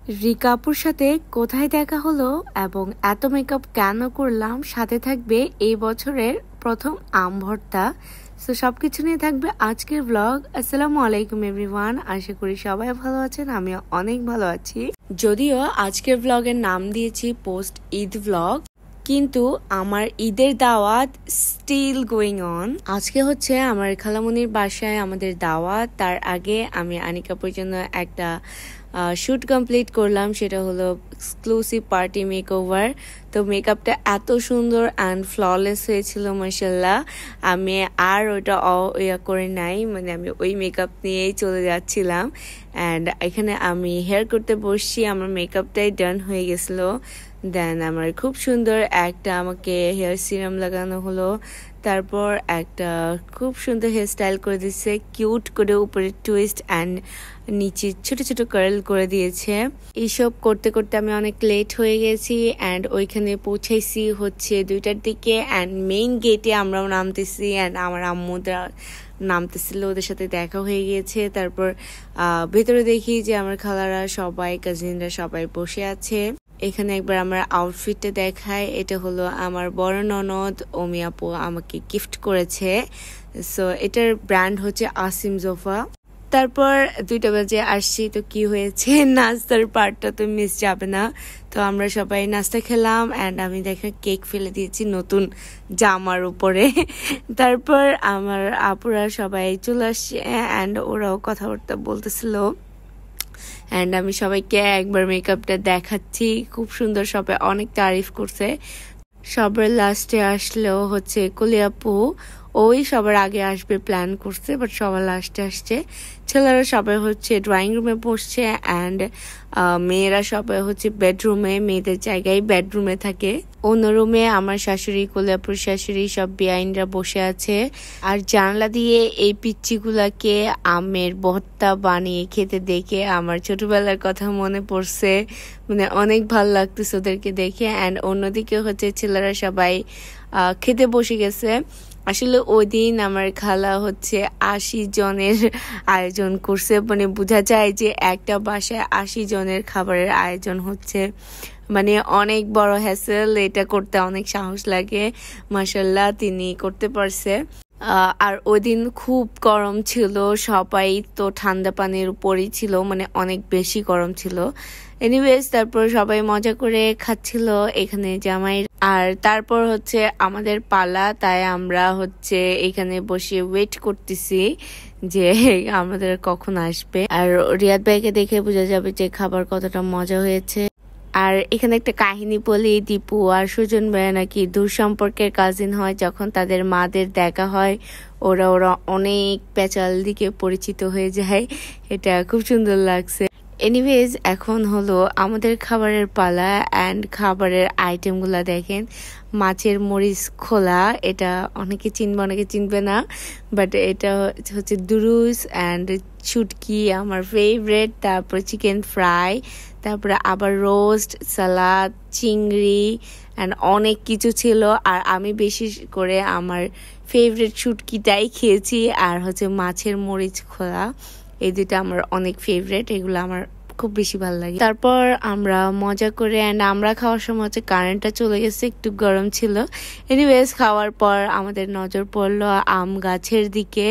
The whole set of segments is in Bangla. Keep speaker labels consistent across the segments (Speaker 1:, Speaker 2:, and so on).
Speaker 1: রিকা আপুর সাথে কোথায় দেখা হলো এবং এত মেকআপ কেন করলাম, সাথে থাকবে এই বছরের প্রথম আম ভর্তা। সো সবকিছু নিয়ে থাকবে আজকের ব্লগ। আসসালামু আলাইকুম এভরিওয়ান, আশা করি সবাই ভালো আছেন, আমি অনেক ভালো আছি। যদিও আজকের ব্লগের নাম দিয়েছি পোস্ট ঈদ ব্লগ, কিন্তু আমার ঈদের দাওয়াত স্টিল গোয়িং অন। আজকে হচ্ছে আমার খালামনির বাসায় আমাদের দাওয়াত। তার আগে আমি আনিকাপুর জন্য একটা শুট কমপ্লিট করলাম, সেটা হলো এক্সক্লুসিভ পার্টি মেকওভার। তো মেকআপটা এত সুন্দর অ্যান্ড ফ্ললেস হয়েছিল মাশাআল্লাহ। আমি আর ওটা করে নাই, মানে আমি ওই মেকআপ নিয়েই চলে যাচ্ছিলাম। অ্যান্ড এখানে আমি হেয়ার করতে বসছি, আমার মেকআপটাই ডান হয়ে গেছিলো। দেন আমার খুব সুন্দর একটা আমাকে হেয়ার সিরাম লাগানো হলো, তারপর একটা খুব সুন্দর হেয়ার স্টাইল করে দিচ্ছে, কিউট করে উপরে টুইস্ট অ্যান্ড নিচে ছোট ছোট কার্ল করে দিয়েছে। এইসব করতে করতে আমি অনেক লেট হয়ে গেছি অ্যান্ড ওইখানে পৌঁছাইছি হচ্ছে 2টার দিকে। অ্যান্ড মেইন গেটে আমরাও নামতেছি অ্যান্ড আমার আম্মুরা নামতেছিল, ওদের সাথে দেখা হয়ে গিয়েছে। তারপর ভেতরে দেখি যে আমার খালারা সবাই, কাজিনরা সবাই বসে আছে। এখানে একবার আমার আউটফিটটা দেখায়, এটা হলো আমার বড় ননদ ওমি আপু আমাকে গিফট করেছে। সো এটার ব্র্যান্ড হচ্ছে আসিম জোফা। তারপর 2টা বাজে আসছি, তো কি হয়েছে, নাস্তার পার্টটা তো মিস যাবে না। তো আমরা সবাই নাস্তা খেলাম অ্যান্ড আমি দেখে কেক ফেলে দিয়েছি নতুন জামার উপরে। তারপর আমার আপুরা সবাই চলে আসছে অ্যান্ড ওরাও কথাবার্তা বলতেছিল অ্যান্ড আমি সবাইকে একবার মেকআপটা দেখাচ্ছি, খুব সুন্দর, সবাই অনেক তারিফ করছে। সবার লাস্টে আসলেও হচ্ছে কলি আপু, ওই সবার আগে আসবে প্ল্যান করছে, বাট সবার লাস্টে আসছে। ছেলেরা সবাই হচ্ছে ড্রয়িং রুমে বসছে অ্যান্ড মেয়েরা সবাই হচ্ছে বেডরুমে, মেয়েদের জায়গায় বেডরুমে থাকে। অন্য রুমে আমার শাশুড়ি, কলিয়াপুর শাশুড়ি, সব বেআইনরা বসে আছে। আর জানলা দিয়ে এই পিচ্চিগুলাকে আমের ভর্তা বানিয়ে খেতে দেখে আমার ছোটবেলার কথা মনে পড়ছে, মানে অনেক ভালো লাগতেছে ওদেরকে দেখে। অ্যান্ড অন্যদিকে হচ্ছে ছেলেরা সবাই খেতে বসে গেছে। আসলে ওই দিন আমার খালা হচ্ছে 80 জনের আয়োজন করছে, মানে বোঝা যায় যে একটা বাসায় 80 জনের খাবারের আয়োজন হচ্ছে, মানে অনেক বড় হ্যাসেল। এটা করতে অনেক সাহস লাগে, মাশাআল্লাহ তিনি করতে পারছে। আর ওই দিন খুব গরম ছিল, সবাই তো ঠান্ডা পানির উপরই ছিল, মানে অনেক বেশি গরম ছিল। এনিওয়েজ তারপর সবাই মজা করে খাচ্ছিল এখানে জামাই। আর তারপর হচ্ছে আমাদের পালা, তাই আমরা হচ্ছে এখানে বসে ওয়েট করতেছি যে আমাদের কখন আসবে। আর রিয়াদ ভাইকে দেখে বোঝা যাবে যে খাবার কতটা মজা হয়েছে। আর এখানে একটা কাহিনী বলি, দীপু আর সুজন ভাইয়া নাকি দূর সম্পর্কের কাজিন হয়, যখন তাদের মাদের দেখা হয় ওরা অনেক পেঁচাল দিকে পরিচিত হয়ে যায়। এটা খুব সুন্দর লাগছে। এনিওয়েজ এখন হলো আমাদের খাবারের পালা অ্যান্ড খাবারের আইটেমগুলো দেখেন। মাছের মরিচ খোলা, এটা অনেকে চিনবে অনেকে চিনবে না, বাট এটা হচ্ছে দুরুস অ্যান্ড শুটকি আমার ফেভারেট। তারপর চিকেন ফ্রাই, তারপরে আবার রোস্ট, সালাদ, চিংড়ি অ্যান্ড অনেক কিছু ছিল। আর আমি বেশি করে আমার ফেভারেট শুটকিটাই খেয়েছি, আর হচ্ছে মাছের মরিচ খোলা, এই দুটো আমার অনেক ফেভারেট, এগুলো আমার খুব বেশি ভালো লাগে। তারপর আমরা মজা করে অ্যান্ড আমরা খাওয়ার সময় হচ্ছে কারেন্টটা চলে গেছে, একটু গরম ছিল। এনিওয়েজ খাওয়ার পর আমাদের নজর পড়লো আম গাছের দিকে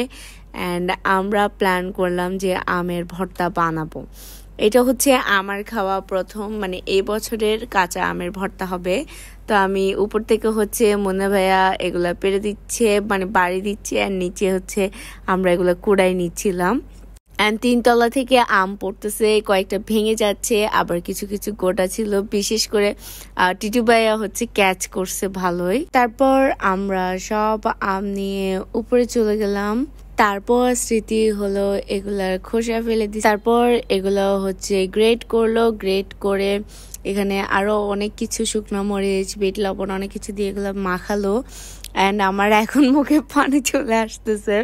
Speaker 1: অ্যান্ড আমরা প্ল্যান করলাম যে আমের ভর্তা বানাবো। এটা হচ্ছে আমার খাওয়া প্রথম, মানে এই বছরের কাঁচা আমের ভর্তা হবে। তো আমি উপর থেকে হচ্ছে মোনা ভাইয়া এগুলা পেরে দিচ্ছে, মানে বাড়ি দিচ্ছে, আর নিচে হচ্ছে আমরা এগুলা কুড়াই নিচ্ছিলাম। অ্যান্ড 3 তলা থেকে আম পড়তেছে, কয়েকটা ভেঙে যাচ্ছে, আবার কিছু কিছু গোটা ছিল। বিশেষ করে টিটু ভাইয়া হচ্ছে ক্যাচ করছে ভালোই। তারপর আমরা সব আম নিয়ে উপরে চলে গেলাম। তারপর স্মৃতি হলো এগুলার খোসা ফেলে দিই, তারপর এগুলো হচ্ছে গ্রেট করলো। গ্রেট করে এখানে আরো অনেক কিছু শুকনো মরিচ, বিট লবণ অনেক কিছু দিয়ে এগুলো মাখালো। অ্যান্ড আমার এখন মুখে পানি চলে আসতেছে,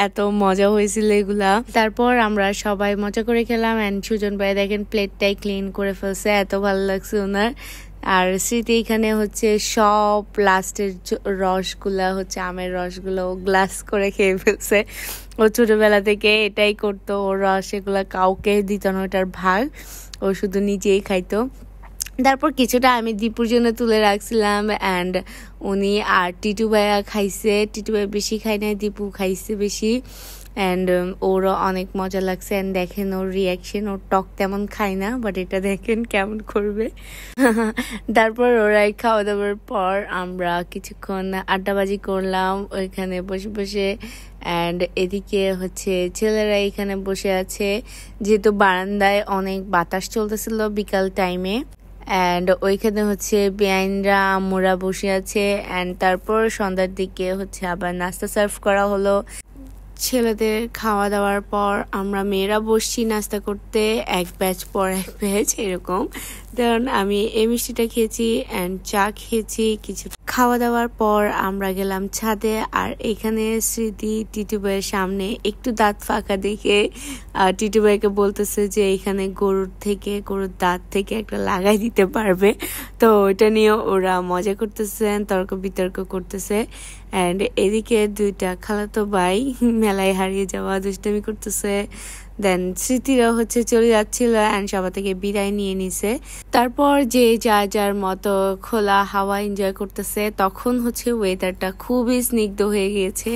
Speaker 1: এত মজা হয়েছিল এগুলা। তারপর আমরা সবাই মজা করে খেলাম অ্যান্ড সুজন ভাই দেখেন প্লেটটাই ক্লিন করে ফেলছে, এত ভালো লাগছে ওনার। আর স্মৃতি এখানে হচ্ছে সব লাস্টের রসগুলা হচ্ছে আমের রসগুলো গ্লাস করে খেয়ে ফেলছে। ও ছোটবেলা থেকে এটাই করতো, ওর রস এগুলা কাউকে দিত না ওটার ভাগ। ও শুধু নিজেই খাইতো। তারপর কিছুটা আমি দীপুর জন্য তুলে রাখছিলাম অ্যান্ড উনি আর টিটু ভাইয়া খাইছে। টিটু ভাইয়া বেশি খাই নাই, দীপু খাইছে বেশি অ্যান্ড ওরও অনেক মজা লাগছে। অ্যান্ড দেখেন ওর রিয়াকশন, ওর টক তেমন খায় না, বাট এটা দেখেন কেমন করবে। তারপর ওরাই খাওয়া দাওয়ার পর আমরা কিছুক্ষণ আড্ডাবাজি করলাম ওইখানে বসে বসে। অ্যান্ড এদিকে হচ্ছে ছেলেরা এখানে বসে আছে, যেহেতু বারান্দায় অনেক বাতাস চলতেছিল বিকাল টাইমে। অ্যান্ড ওইখানে হচ্ছে বেআইনরা আম্মুরা বসে আছে। অ্যান্ড তারপর সন্ধ্যার দিকে হচ্ছে আবার নাস্তা সার্ভ করা হলো। ছেলেদের খাওয়া দাওয়ার পর আমরা মেয়েরা বসছি নাস্তা করতে, এক ব্যাচ পর এক ব্যাচ এরকম। কারণ আমি এই মিষ্টিটা খেয়েছি অ্যান্ড চা খেয়েছি। কিছু খাওয়া দাওয়ার পর আমরা গেলাম ছাদে। আর এখানে স্মৃতি টিটু ভাইয়ের সামনে একটু দাঁত ফাঁকা দেখে টিটু ভাইকে বলতেছে যে এখানে গরুর দাঁত থেকে একটা লাগাই দিতে পারবে। তো ওইটা নিয়ে ওরা মজা করতেছেন, তর্ক বিতর্ক করতেছে। অ্যান্ড এদিকে দুইটা খালাতো ভাই মেলায় হারিয়ে যাওয়া দুষ্টামি করতেছে। দেন স্মৃতিরা হচ্ছে চলে যাচ্ছিল অ্যান্ড সবার থেকে বিদায় নিয়ে নিছে। তারপর যে যার মতো খোলা হাওয়া এনজয় করতেছে। তখন হচ্ছে ওয়েদারটা খুবই স্নিগ্ধ হয়ে গিয়েছে,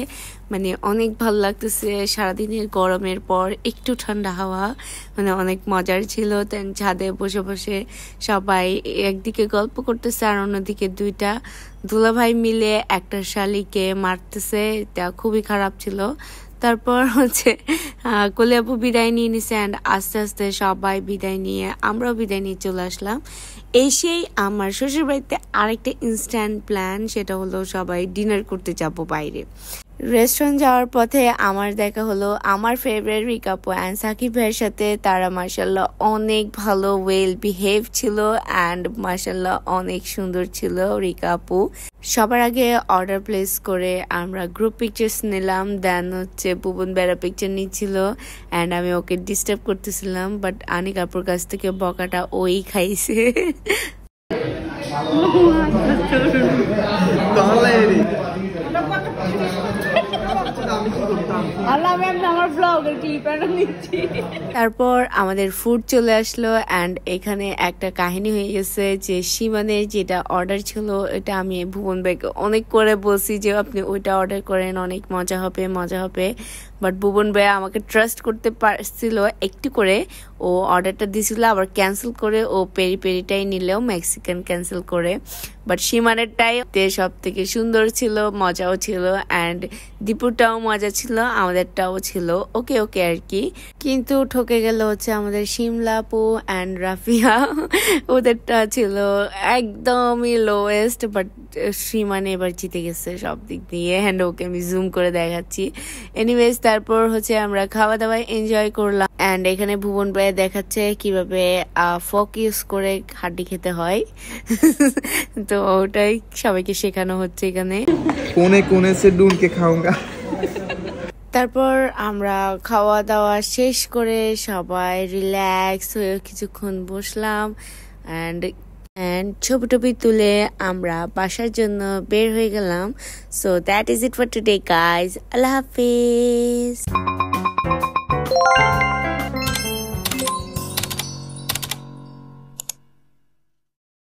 Speaker 1: মানে অনেক ভালো লাগতেছে। সারাদিনের গরমের পর একটু ঠান্ডা হাওয়া, মানে অনেক মজার ছিল। দেন ছাদে বসে বসে সবাই একদিকে গল্প করতেছে আর অন্যদিকে দুইটা দুলাভাই মিলে একটা শালিকে মারতেছে। এটা খুবই খারাপ ছিল। তারপর হচ্ছে কোলে আপু বিদায় নিয়ে নিছে অ্যান্ড আস্তে আস্তে সবাই বিদায় নিয়ে আমরাও বিদায় নিয়ে চলে আসলাম। এসেই আমার শ্বশুর বাড়িতে আরেকটা ইনস্ট্যান্ট প্ল্যান, সেটা হলো সবাই ডিনার করতে যাব বাইরে। রেস্টুরেন্ট যাওয়ার পথে আমার দেখা হলো আমার ফেভারিট রিকা আপু অ্যান্ড সাকিব ভাইয়ের সাথে। তারা মার্শাল্লাহ অনেক ভালো ওয়েল বিহেভ ছিল অ্যান্ড মার্শাল্লাহ অনেক সুন্দর ছিল রিকা আপু। সবার আগে অর্ডার প্লেস করে আমরা গ্রুপ পিকচার্স নিলাম। দেন হচ্ছে ভুবন বেড়া পিকচার নিচ্ছিল অ্যান্ড আমি ওকে ডিস্টার্ব করতেছিলাম, বাট আনিক আপুর কাছ থেকে বকাটা ওই খাইছে। তারপর আমাদের ফুড চলে আসলো অ্যান্ড এখানে একটা কাহিনী হয়ে গেছে যে সীমানের যেটা অর্ডার ছিল এটা আমি ভুবন ভাইকে অনেক করে বলছি যে আপনি ওইটা অর্ডার করেন, অনেক মজা হবে। বাট ভুবন ভাই আমাকে ট্রাস্ট করতে পারছিল একটু করে। ও অর্ডারটা দিছিল আবার ক্যান্সেল করে ও পেরি পেরিটাই নিলেও মেক্সিকান ক্যান্সেল করে। বাট সীমানেরটাই সব থেকে সুন্দর ছিল, মজাও ছিল অ্যান্ড দীপুরটাও মজা ছিল, আমাদেরটাও ছিল ওকে আর কি। কিন্তু ঠকে গেল হচ্ছে আমাদের শিমলা আপু অ্যান্ড রাফিয়া, ওদেরটা ছিল একদমই লোয়েস্ট। বাট সীমানে এবার জিতে গেছে সব দিক দিয়ে অ্যান্ড ওকে আমি জুম করে দেখাচ্ছি। এনিওয়েজ তারপর হচ্ছে আমরা খাওয়া দাওয়া এনজয় করলাম অ্যান্ড এখানে ভুবন ভাই দেখাচ্ছে কিভাবে ফক ইউজ করে হাড্ডি খেতে হয়। তো ওটাই সবাইকে শেখানো হচ্ছে এখানে।
Speaker 2: কোনে সে ঢুনকে খাওয়া।
Speaker 1: তারপর আমরা খাওয়া দাওয়া শেষ করে সবাই রিল্যাক্স হয়ে কিছুক্ষণ বসলাম অ্যান্ড ছবি টবি তুলে আমরা বাসার জন্য বের হয়ে গেলাম। So that is it for today guys. Allah Hafiz.